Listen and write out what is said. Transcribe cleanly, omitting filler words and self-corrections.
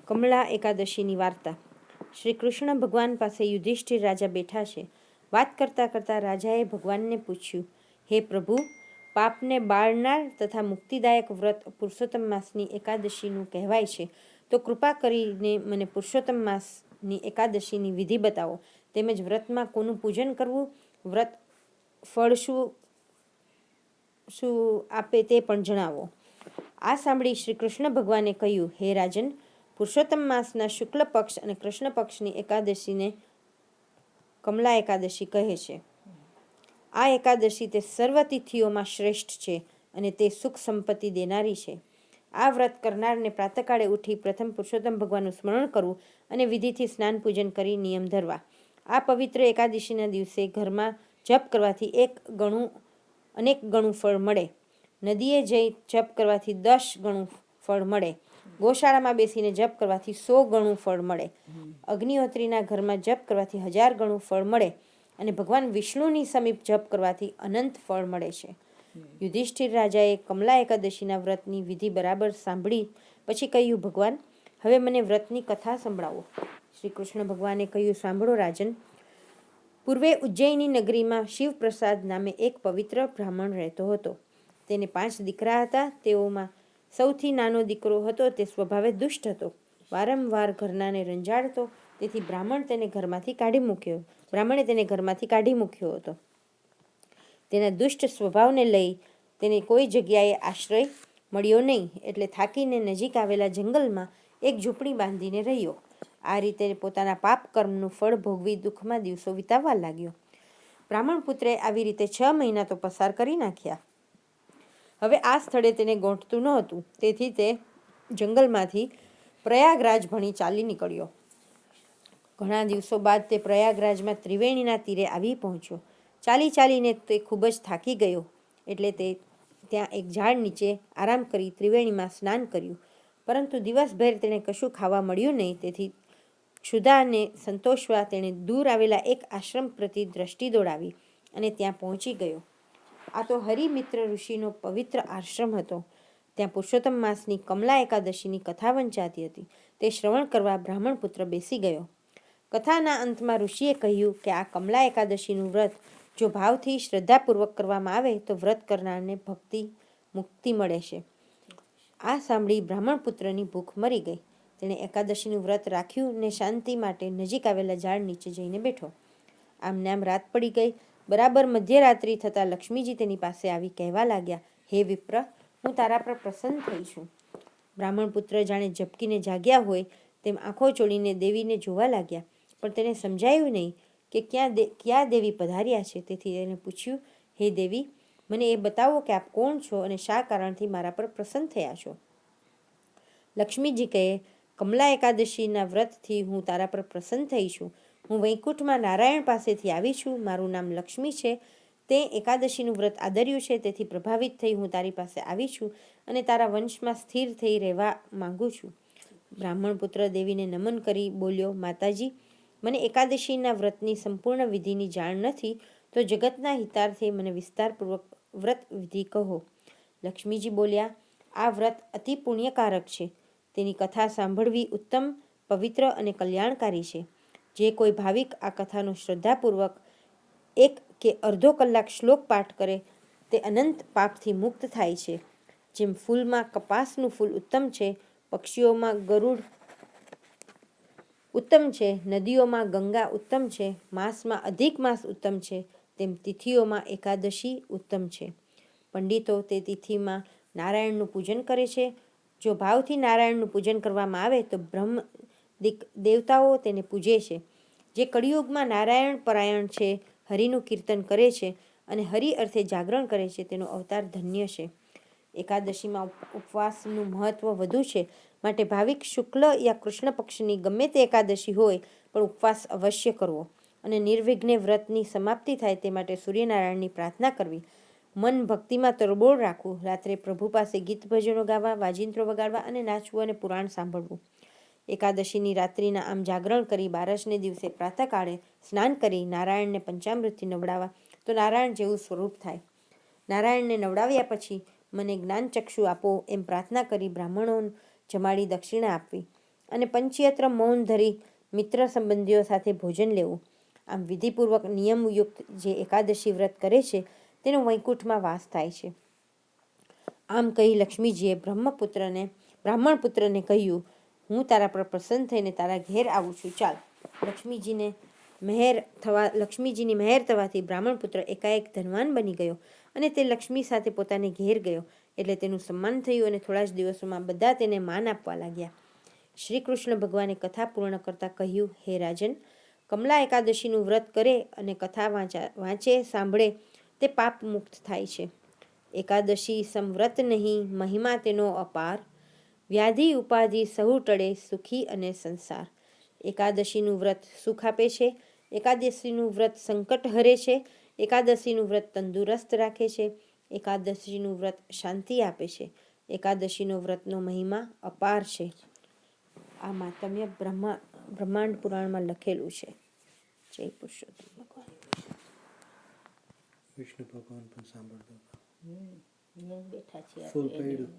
કમલા એકાદશીની વાર્તા. શ્રી કૃષ્ણ ભગવાન પાસે યુધિષ્ઠિર રાજા બેઠા છે. વાત કરતાં કરતાં રાજાએ ભગવાનને પૂછ્યું, હે પ્રભુ, પાપને બાળનાર તથા મુક્તિદાયક વ્રત પુરુષોત્તમ માસની એકાદશીનું કહેવાય છે, તો કૃપા કરીને મને પુરુષોત્તમ માસની એકાદશીની વિધિ બતાવો. તેમજ વ્રતમાં કોનું પૂજન કરવું, વ્રત ફળ શું આપે તે પણ જણાવો. આ સાંભળી શ્રી કૃષ્ણ ભગવાને કહ્યું, હે રાજન, પુરુષોત્તમ માસના શુક્લ પક્ષ અને કૃષ્ણ પક્ષની એકાદશીને કમલા એકાદશી કહે છે. આ એકાદશી તે સર્વ તિથિઓમાં શ્રેષ્ઠ છે અને તે સુખ સંપત્તિ દેનારી છે. આ વ્રત કરનારને પ્રાતઃકાળે ઉઠી પ્રથમ પુરુષોત્તમ ભગવાનનું સ્મરણ કરવું અને વિધિથી સ્નાન પૂજન કરી નિયમ ધરવા. આ પવિત્ર એકાદશીના દિવસે ઘરમાં જપ કરવાથી અનેક ગણું ફળ મળે. નદીએ જઈ જપ કરવાથી 10 ગણું ફળ મળે. ગોશાળામાં બેસીને જપ કરવાથી 100 ગણું ફળ મળે. અગ્નિહોત્રીના ઘરમાં જપ કરવાથી 1000 ગણું ફળ મળે અને ભગવાન વિષ્ણુની સમીપ જપ કરવાથી અનંત ફળ મળે છે. યુધિષ્ઠિર રાજાએ કમલા એકાદશીના વ્રતની વિધિ બરાબર સાંભળી પછી કહ્યું, ભગવાન, હવે મને વ્રતની કથા સંભળાવો. શ્રી કૃષ્ણ ભગવાને કહ્યું, સાંભળો રાજન. પૂર્વે ઉજ્જૈની નગરીમાં શિવપ્રસાદ નામે એક પવિત્ર બ્રાહ્મણ રહેતો હતો. તેને 5 દીકરા હતા. તેઓમાં સૌથી નાનો દીકરો હતો તે સ્વભાવે દુષ્ટ હતો. વારંવાર ઘરનાને રંજાડતો. તેથી બ્રાહ્મણે તેને ઘરમાંથી કાઢી મૂક્યો હતો. તેના દુષ્ટ સ્વભાવને લઈ તેને કોઈ જગ્યાએ આશ્રય મળ્યો નહીં, એટલે થાકીને નજીક આવેલા જંગલમાં એક ઝૂંપડી બાંધીને રહ્યો. આ રીતે પોતાના પાપ કર્મનું ફળ ભોગવી દુઃખમાં દિવસો વિતાવવા લાગ્યો. બ્રાહ્મણ પુત્રે આવી રીતે 6 મહિના તો પસાર કરી નાખ્યા. હવે આ સ્થળે તેને ગોઠતું ન હતું, તેથી તે જંગલમાંથી પ્રયાગરાજ ભણી ચાલી નીકળ્યો. ઘણા દિવસો બાદ તે પ્રયાગરાજમાં ત્રિવેણીના તીરે આવી પહોંચ્યો. ચાલી ચાલીને તે ખૂબ જ થાકી ગયો, એટલે તે ત્યાં એક ઝાડ નીચે આરામ કરી ત્રિવેણીમાં સ્નાન કર્યું. પરંતુ દિવસભર તેણે કશું ખાવા મળ્યું નહીં. તેથી ક્ષુધાને સંતોષવા તેણે દૂર આવેલા એક આશ્રમ પ્રતિ દ્રષ્ટિ દોડાવી અને ત્યાં પહોંચી ગયો. આ તો હરિમિત્ર ઋષિનો પવિત્ર આશ્રમ હતો. ત્યાં પુરુષોત્તમ માસની કમલા એકાદશીની કથા વંચાતી હતી. તે શ્રવણ કરવા બ્રાહ્મણ પુત્ર બેસી ગયો. કથાના અંતમાં ઋષિએ કહ્યું કે આ કમલા એકાદશીનું વ્રત જો ભાવથી શ્રદ્ધાપૂર્વક કરવામાં આવે તો વ્રત કરનારને મુક્તિ મળે છે. આ સાંભળી બ્રાહ્મણ પુત્રની ભૂખ મરી ગઈ. તેણે એકાદશીનું વ્રત રાખ્યું ને શાંતિ માટે નજીક આવેલા ઝાડ નીચે જઈને બેઠો. આમ નામ રાત પડી ગઈ. બરાબર મધ્યરાત્રિ થતાં લક્ષ્મીજી તેની પાસે આવી કહેવા લાગ્યા, હે વિપ્ર, હું તારા પર પ્રસન્ન થઈ છું. બ્રાહ્મણ પુત્ર જાણે ઝબકીને જાગ્યા હોય તેમ આંખો ચોળીને દેવીને જોવા લાગ્યા, પણ તેને સમજાયું નહીં કે ક્યાં દેવી પધાર્યા છે. તેથી તેને પૂછ્યું, હે દેવી, મને એ બતાવો કે આપ કોણ છો અને શા કારણથી મારા પર પ્રસન્ન થયા છો. લક્ષ્મીજી કહે, કમલા એકાદશીના વ્રતથી હું તારા પર પ્રસન્ન થઈ છું. હું વૈકુંઠમાં નારાયણ પાસેથી આવી છું. મારું નામ લક્ષ્મી છે. તે એકાદશીનું વ્રત આદર્યું છે, તેથી પ્રભાવિત થઈ હું તારી પાસે આવી છું અને તારા વંશમાં સ્થિર થઈ રહેવા માંગુ છું. બ્રાહ્મણ પુત્ર દેવીને નમન કરી બોલ્યો, માતાજી, મને એકાદશીના વ્રતની સંપૂર્ણ વિધિની જાણ નથી, તો જગતના હિતાર્થે મને વિસ્તારપૂર્વક વ્રત વિધિ કહો. લક્ષ્મીજી બોલ્યા, આ વ્રત અતિ પુણ્યકારક છે. તેની કથા સાંભળવી ઉત્તમ, પવિત્ર અને કલ્યાણકારી છે. જે કોઈ ભાવિક આ કથાનો શ્રદ્ધાપૂર્વક 1 કે અડધો કલાક શ્લોક પાઠ કરે તે અનંત પાપથી મુક્ત થાય છે. જેમ ફૂલમાં કપાસનું ફૂલ ઉત્તમ છે, પક્ષીઓમાં ગરુડ ઉત્તમ છે, નદીઓમાં ગંગા ઉત્તમ છે, માસમાં અધિક માસ ઉત્તમ છે, તેમ તિથિઓમાં એકાદશી ઉત્તમ છે. પંડિતો તે તિથિમાં નારાયણનું પૂજન કરે છે. જો ભાવથી નારાયણનું પૂજન કરવામાં આવે તો બ્રહ્મ દેવતાઓ તેને પૂજે છે. જે કળિયુગમાં નારાયણ પરાયણ છે, હરિનું કીર્તન કરે છે અને હરિ અર્થે જાગરણ કરે છે, તેનો અવતાર ધન્ય છે. એકાદશીમાં ઉપવાસનું મહત્વ વધુ છે, માટે ભાવિક શુક્લ યા કૃષ્ણ પક્ષની ગમે તે એકાદશી હોય પણ ઉપવાસ અવશ્ય કરવો અને નિર્વિઘ્ને વ્રતની સમાપ્તિ થાય તે માટે સૂર્યનારાયણની પ્રાર્થના કરવી. મન ભક્તિમાં તરબોળ રાખવું. રાત્રે પ્રભુ પાસે ગીત ભજનો ગાવા, વાજિંત્રો વગાડવા અને નાચવું અને પુરાણ સાંભળવું. એકાદશીની રાત્રિના આમ જાગરણ કરી 12ને દિવસે પ્રાતઃકાળે સ્નાન કરી નારાયણને પંચામૃતથી નવડાવવા તો નારાયણ જેવું સ્વરૂપ થાય. નારાયણને નવડાવ્યા પછી મને જ્ઞાનચક્ષુ આપો એમ પ્રાર્થના કરી બ્રાહ્મણો જમાડી દક્ષિણા આપવી. અને પંચયત્ર મૌન ધરી મિત્ર સંબંધીઓ સાથે ભોજન લેવું. આમ વિધિપૂર્વક નિયમયુક્ત જે એકાદશી વ્રત કરે છે તેનો વૈકુંઠમાં વાસ થાય છે. આમ કહી લક્ષ્મીજીએ બ્રાહ્મણ પુત્રને કહ્યું, હું તારા પર પ્રસન્ન થઈને તારા ઘેર આવું છું, ચાલ. લક્ષ્મીજીની મહેર થવાથી બ્રાહ્મણ પુત્ર એકાએક ધનવાન બની ગયો અને તે લક્ષ્મી સાથે પોતાને ઘેર ગયો. એટલે તેનું સન્માન થયું અને થોડા જ દિવસોમાં બધા તેને માન આપવા લાગ્યા. શ્રી કૃષ્ણ ભગવાને કથા પૂર્ણ કરતા કહ્યું, હે રાજન, કમલા એકાદશીનું વ્રત કરે અને કથા વાંચે સાંભળે તે પાપ મુક્ત થાય છે. એકાદશી સંવ્રત નહીં, મહિમા તેનો અપાર. વ્યાધિ ઉપાધિ સહુ ટળે, સુખી અને સંસાર. એકાદશીનું વ્રત સુખ આપે છે. એકાદશીનું વ્રત સંકટ હરે છે. એકાદશીનું વ્રત તંદુરસ્ત રાખે છે. એકાદશીનું વ્રત શાંતિ આપે છે. એકાદશીનો વ્રતનો મહિમા અપાર છે. આ માતમ્ય બ્રહ્માંડ પુરાણમાં લખેલું છે. જય પુરુષોત્તમ ભગવાન. વિષ્ણુ ભગવાન પણ સાંભળતા હતા. બેઠા છીએ ફૂલ પૈડું.